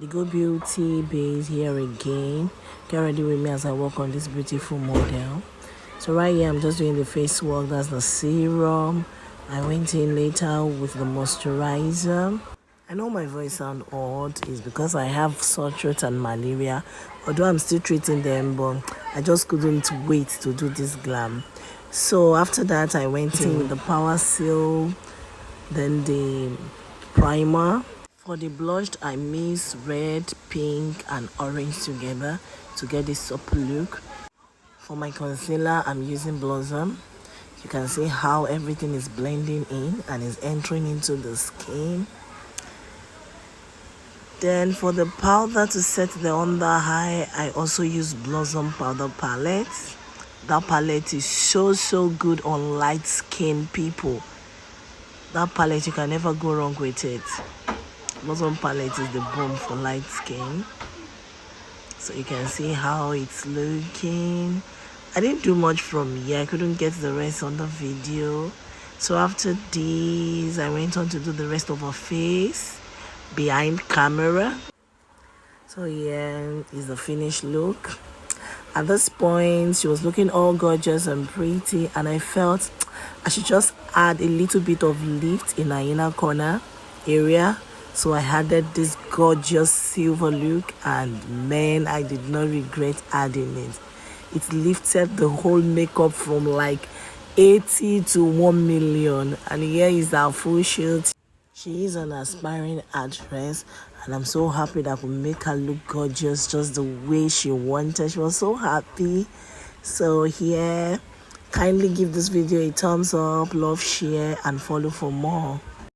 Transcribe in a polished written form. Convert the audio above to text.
Go Beauty base here again. Get ready with me as I work on this beautiful model. So right here I'm just doing the face work. That's the serum. I went in later with the moisturizer. I know my voice sounds odd. It's because I have sore throat and malaria, although I'm still treating them, but I just couldn't wait to do this glam. So after that I went in with the power seal, then the primer. For the blush, I mix red, pink and orange together to get this supple look. For my concealer, I'm using Blossom. You can see how everything is blending in and is entering into the skin. Then for the powder to set the under eye, I also use Blossom powder palette. That palette is so good on light skin people. That palette, you can never go wrong with it. Blossom palette is the bomb for light skin. So you can see how it's looking. I didn't do much from here. I couldn't get the rest on the video. So after this, I went on to do the rest of her face behind camera. So here is the finished look. At this point, she was looking all gorgeous and pretty, and I felt I should just add a little bit of lift in her inner corner area. So I added this gorgeous silver look, and man, I did not regret adding it. It lifted the whole makeup from like 80 to 1 million. And here is our full shoot. She is an aspiring actress, and I'm so happy that I could make her look gorgeous just the way she wanted. She was so happy. So here, kindly give this video a thumbs up, love, share and follow for more.